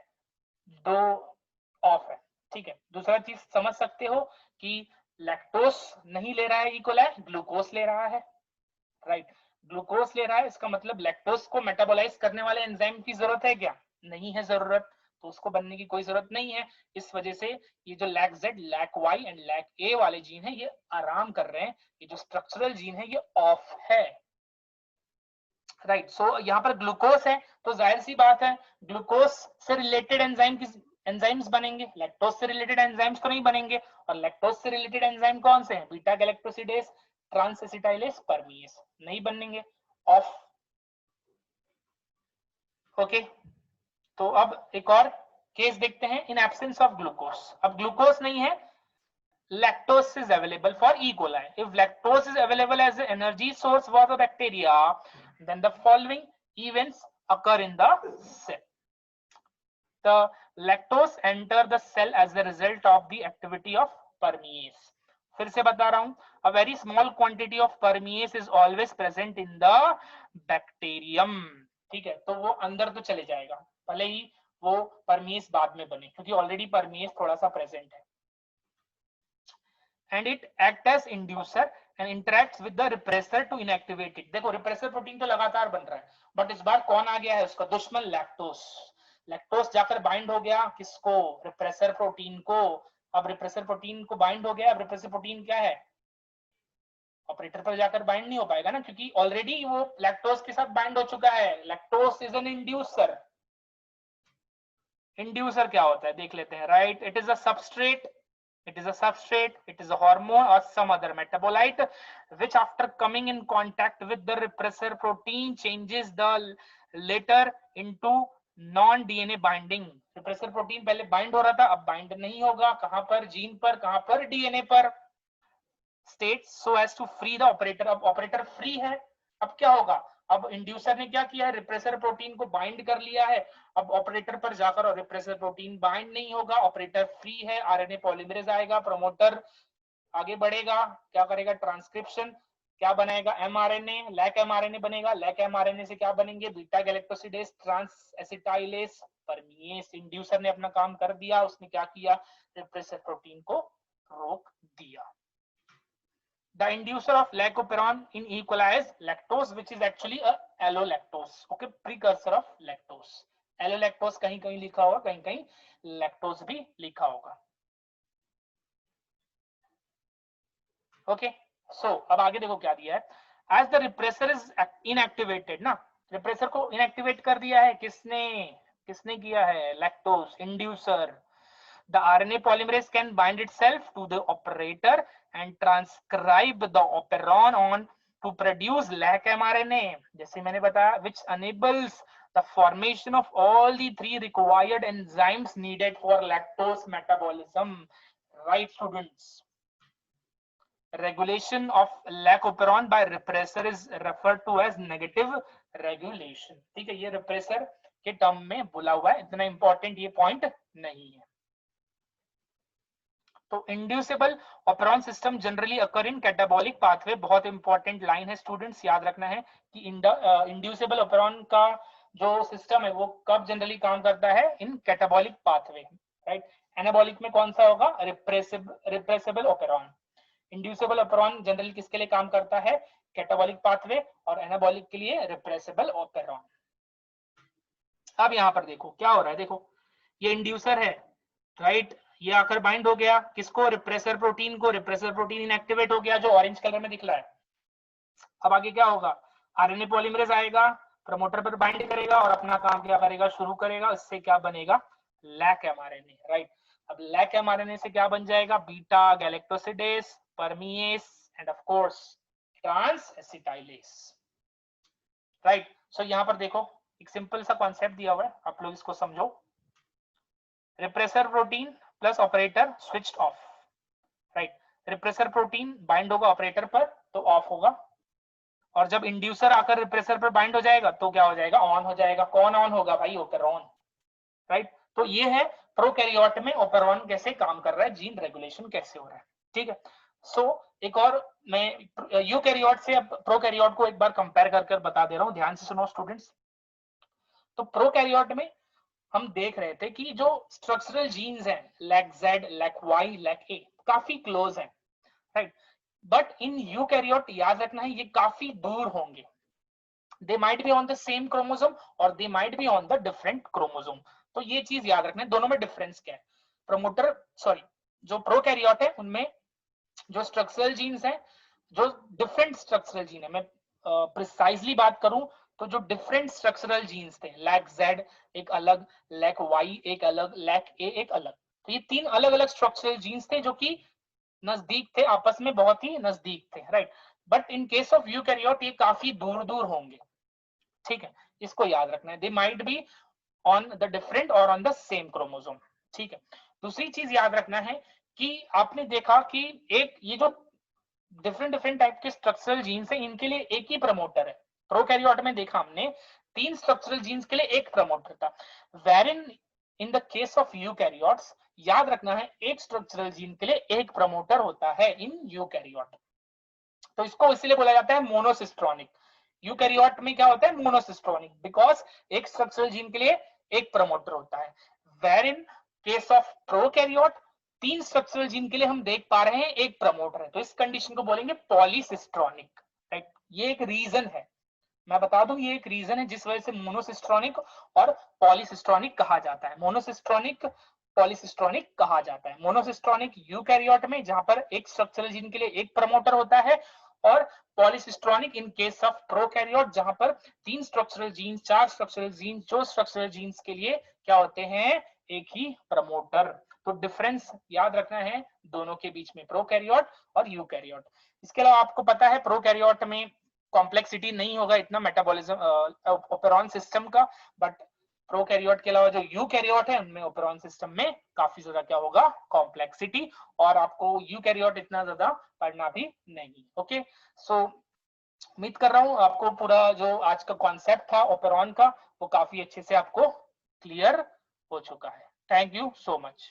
दो ऑफ है, ठीक है। दूसरा चीज समझ सकते हो कि लैक्टोज नहीं ले रहा है इकोलाई, ग्लूकोज ले रहा है, राइट। ग्लूकोज ले रहा है, इसका मतलब लैक्टोज को मेटाबोलाइज करने वाले एंजाइम की जरूरत है क्या, नहीं है जरूरत, तो उसको बनने की कोई जरूरत नहीं है। इस वजह से ये जो lac Z lac Y and lac A वाले जीन है ये आराम कर रहे हैं, ये जो स्ट्रक्चरल जीन है ये ऑफ है, राइट। सो यहाँ पर ग्लूकोज है तो जाहिर सी बात है ग्लूकोज से रिलेटेड एंजाइम्स बनेंगे, लैक्टोज से रिलेटेड एंजाइम्स तो नहीं बनेंगे, और लैक्टोज से रिलेटेड एंजाइम कौन से हैं, बीटा गैलेक्टोसिडेस, ट्रांस एसिटाइलेस, परमिएस, नहीं बनेंगे, ऑफ। ओके, तो अब एक और केस देखते हैं, इन एब्सेंस ऑफ ग्लूकोज। अब ग्लूकोज नहीं है, lactose is available for E. coli. If lactose is available as an energy source for the bacteria, then the following events occur in the cell. The lactose enter the cell as a result of the activity of permease. फिर से बता रहा हूं, a very small quantity of permease is always present in the bacterium. ठीक है, तो वो अंदर तो चले जाएगा, भले ही वो परमीज बाद में बने, क्योंकि ऑलरेडी परमीज थोड़ा सा प्रेजेंट है. And it act as inducer and interacts with the repressor to inactivate it. देखो रिप्रेसर प्रोटीन तो लगातार बन रहा है, बट इस बार कौन आ गया है उसका दुश्मन, लैक्टोस. लैक्टोस जाकर बाइंड हो गया किसको, रिप्रेसर प्रोटीन को. अब रिप्रेसर प्रोटीन को बाइंड हो गया. अब रिप्रेसर प्रोटीन क्या है, ऑपरेटर पर जाकर बाइंड नहीं हो पाएगा ना, क्योंकि ऑलरेडी वो लैक्टोस के साथ बाइंड हो चुका है. Lactose is an inducer. Inducer क्या होता है देख लेते हैं. Right, it is a substrate, it is a substrate, it is a hormone or some other metabolite which after coming in contact with the repressor protein changes the later into non DNA binding. repressor protein पहले bind हो रहा था, अब bind नहीं होगा. कहां पर, gene पर, कहां पर, DNA पर. states so as to free the operator. अब operator free है, अब क्या होगा, अब इंड्यूसर ने क्या किया है, रिप्रेसर प्रोटीन को बाइंड कर लिया है. अब ऑपरेटर पर जाकर और रिप्रेसर प्रोटीन बाइंड नहीं होगा, ऑपरेटर फ्री है. आरएनए पॉलीमरेज आएगा, प्रमोटर आगे बढ़ेगा, क्या करेगा, ट्रांसक्रिप्शन. क्या बनाएगा, एमआरएनए, लैक एमआरएनए बनेगा. लैक एमआरएनए से क्या बनेंगे, beta galactosidase, trans acetylase, permease. Inducer ने अपना काम कर दिया, उसने क्या किया, रिप्रेसर प्रोटीन को रोक दिया. The inducer of lactoperon in E. coli is lactose, which is actually a allolactose. Okay, precursor of lactose. Allolactose कहीं कहीं लिखा होगा, कहीं कहीं lactose भी लिखा होगा. Okay, so अब आगे देखो क्या दिया है. As the repressor is inactivated ना, repressor को inactivate कर दिया है किसने, किसने किया है, lactose inducer. The RNA polymerase can bind itself to the operator and transcribe the operon on to produce lac mRNA. जैसे मैंने बताया, which enables the formation of all the three required enzymes needed for lactose metabolism. Right, students? Regulation of lac operon by repressor is referred to as negative regulation. ठीक है, ये repressor के term में बोला हुआ है, इतना इंपॉर्टेंट ये पॉइंट नहीं है. तो inducible operon system generally occur in catabolic pathway. बहुत इंपॉर्टेंट लाइन है स्टूडेंट्स, याद रखना है कि इंड्यूसेबल ऑपरॉन का जो सिस्टम है वो कब जनरली काम करता है, इन कैटाबॉलिक पाथवे. राइट, एनाबॉलिक में कौन सा होगा, repressible operon. Inducible operon generally किसके लिए काम करता है, कैटाबॉलिक पाथवे, और एनाबॉलिक के लिए रिप्रेसेबल ऑपरॉन. अब यहां पर देखो क्या हो रहा है, देखो ये इंड्यूसर है. राइट, ये आकर बाइंड हो गया किसको, रिप्रेसर प्रोटीन को. रिप्रेसर प्रोटीन इनएक्टिवेट हो गया, जो ऑरेंज कलर में दिख रहा है. अब आगे क्या होगा, आरएनए पॉलीमरेज आएगा, प्रमोटर पर बाइंड करेगा और अपना काम क्या करेगा, शुरू करेगा. इससे क्या बनेगा, लैक एमआरएनए. राइट, अब लैक एमआरएनए से क्या बन जाएगा, beta galactosidase, permease and of course trans acetylase. Right, so यहां पर देखो एक सिंपल सा कॉन्सेप्ट दिया हुआ है, आप लोग इसको समझो. Repressor protein plus operator switched off. Right, repressor protein bind होगा ऑपरेटर पर तो ऑफ होगा, और जब इंड्यूसर आकर रिप्रेसर पर बाइंड हो जाएगा तो क्या हो जाएगा, ऑन हो जाएगा. कौन ऑन होगा भाई, ओपेरॉन. राइट, तो ये है प्रोकैरियोट में ओपेरॉन कैसे काम कर रहा है, जीन रेगुलेशन कैसे हो रहा है. ठीक है, सो एक और मैं यूकैरियोट से अब प्रोकैरियोट को एक बार कंपेयर कर बता दे रहा हूं, ध्यान से सुनो स्टूडेंट्स. तो प्रोकैरियोट में हम देख रहे थे कि जो स्ट्रक्चरल जीन्स हैं, lac Z, lac Y, lac A, काफी क्लोज हैं. राइट, बट इन यूकैरियोट याद रखना है ये काफी दूर होंगे. They might be on the same chromosome और they might be on the different chromosome. तो ये चीज याद रखना है, दोनों में डिफरेंस क्या है. प्रमोटर सॉरी जो प्रोकैरियोट है उनमें जो स्ट्रक्चरल जीन्स हैं, जो डिफरेंट स्ट्रक्चरल जीन है, मैं प्रिसाइजली बात करूं तो जो डिफरेंट स्ट्रक्चरल जीन्स थे, लैक जेड एक अलग, लैक वाई एक अलग, लैक ए एक अलग. तो ये तीन अलग अलग स्ट्रक्चरल जीन्स थे जो कि नजदीक थे, आपस में बहुत ही नजदीक थे. Right, but in case of eukaryote ये काफी दूर दूर होंगे. ठीक है, इसको याद रखना है, दे might be on the different और ऑन द सेम क्रोमोसोम। ठीक है, दूसरी चीज याद रखना है कि आपने देखा कि एक ये जो डिफरेंट डिफरेंट टाइप के स्ट्रक्चरल जीन्स है, इनके लिए एक ही प्रमोटर है। प्रोकैरियोट में देखा हमने 3 स्ट्रक्चरल जीन्स के लिए एक प्रमोटर था, whereas in the case of eukaryotes याद रखना है एक स्ट्रक्चरल जीन के लिए एक प्रमोटर होता है इन यूकैरियोट। तो इसको इसीलिए बोला जाता है मोनोसिस्ट्रॉनिक। यूकैरियोट में क्या होता है, मोनोसिस्ट्रॉनिक, बिकॉज एक स्ट्रक्चरल जीन के लिए एक प्रमोटर होता है। Whereas case of prokaryote 3 structural gene के लिए हम देख पा रहे हैं एक प्रमोटर है, तो इस कंडीशन को बोलेंगे पॉलीसिस्ट्रॉनिक। राइट, ये एक रीजन है, मैं बता दूं ये एक रीजन है जिस वजह से मोनोसिस्ट्रॉनिक और पॉलीसिस्ट्रॉनिक कहा जाता है। मोनोसिस्ट्रॉनिक पॉलीसिस्ट्रॉनिक कहा जाता है। मोनोसिस्ट्रॉनिक यूकैरियोट में जहां पर एक स्ट्रक्चरल जीन के लिए एक प्रमोटर होता है, और polycistronic in case of prokaryote जहां पर 3 स्ट्रक्चरल जीन, 4 स्ट्रक्चरल जीन, जो स्ट्रक्चरल जीन्स के लिए क्या होते हैं, एक ही प्रमोटर। तो डिफरेंस याद रखना है दोनों के बीच में, प्रोकैरियोट और यूकैरियोट। इसके अलावा आपको पता है प्रोकैरियोट में कॉम्प्लेक्सिटी नहीं होगा इतना मेटाबॉलिज्म ओपेरॉन सिस्टम का, बट प्रोकैरियोट के अलावा जो यूकैरियोट है उनमें ओपेरॉन सिस्टम में काफी ज्यादा क्या होगा, कॉम्प्लेक्सिटी, और आपको यूकैरियोट इतना ज्यादा पढ़ना भी नहीं। ओके, सो उम्मीद कर रहा हूं आपको पूरा जो आज का कॉन्सेप्ट था ओपेरॉन का वो काफी अच्छे से आपको क्लियर हो चुका है। Thank you so much.